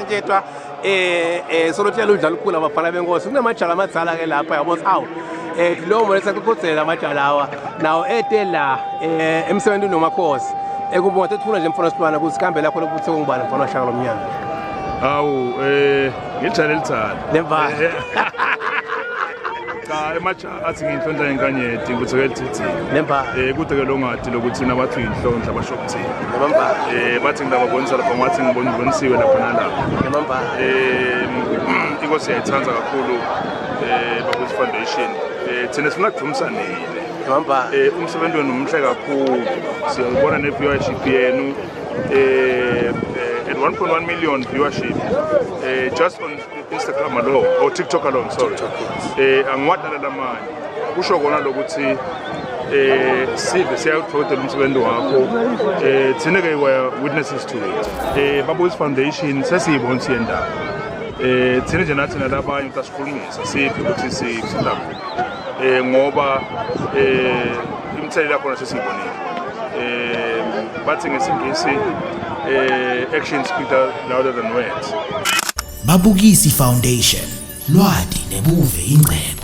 sitshethwa solothela udlala ukukhula abafana benkosi kunamajala amadzala ke lapha yabo awu lo mole sakukhudzela amajala lawa nawo etela emsebentini nomakhosi ekubonga ethuna nje mfana Sibana kusikhambe lakho lokuthe ngibani mfana Shaka lomnyaka awu ngijale lithanda lemva cha emacha athi ngihlonza enkanyeti ukuthi ke lithi lemva kude ke longadi lokuthi nabathi inhlonhla basho ukuthini lemva bathi ngidababonisa lapha ngathi ngibonisiwe lapha nalapha lemva inkosi yayithanza kakhulu Babusi Foundation thina sifuna kudumisanile lemva umsebenzi wenu umhle kakhulu siyabona ne viewership yenu at 1.1 million viewership just on Instagram alone or TikTok alone sorry angiwadala lamanye kusho kona lokuthi sibe siyawuthokozela umsebenzi wakho thina ke we witnesses to it Babusi Foundation sesiyibonisa indaba thina nje nathi nalabanye utasikhulumisa siphi ukuthi sindaba ngoba imthelela khona sesiyibonile bathi ngesingisi action speaks louder than words. Babukisi Foundation, lwadi nebuve ingcebo.